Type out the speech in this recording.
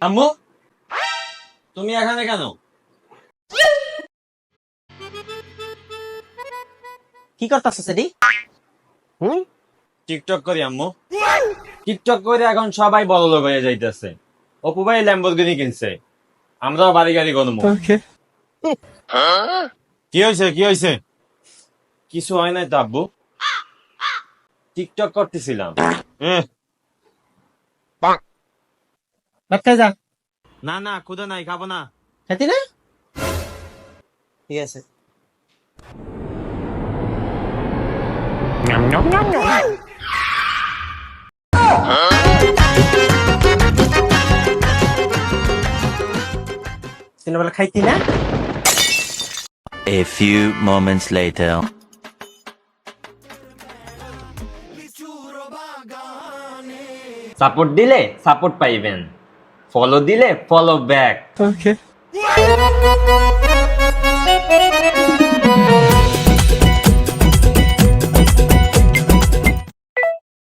আম্মু তুমি এখানে কেন? কি করতেছ সেটি? টিকটক করি আম্মু। টিকটক করে এখন সবাই বড়লোক হয়ে যাইতেছে। অপু ভাই ল্যাম্বরগিনি কিনছে, আমরাও বাড়ি গাড়ি করবো। কি হয়েছে কি হয়েছে? কিছু হয় নাই তো আব্বু, টিকটক করতেছিলাম। ভাত খাই যা। না না ক্ষুধা নাই, খাবো না। খাইতি না? ঠিক আছে। সিনেমা খাইতি না? A few moments later. Support দিলে সাপোর্ট পাইবেন, ফলো দিলে ফলো ব্যাক। ওকে।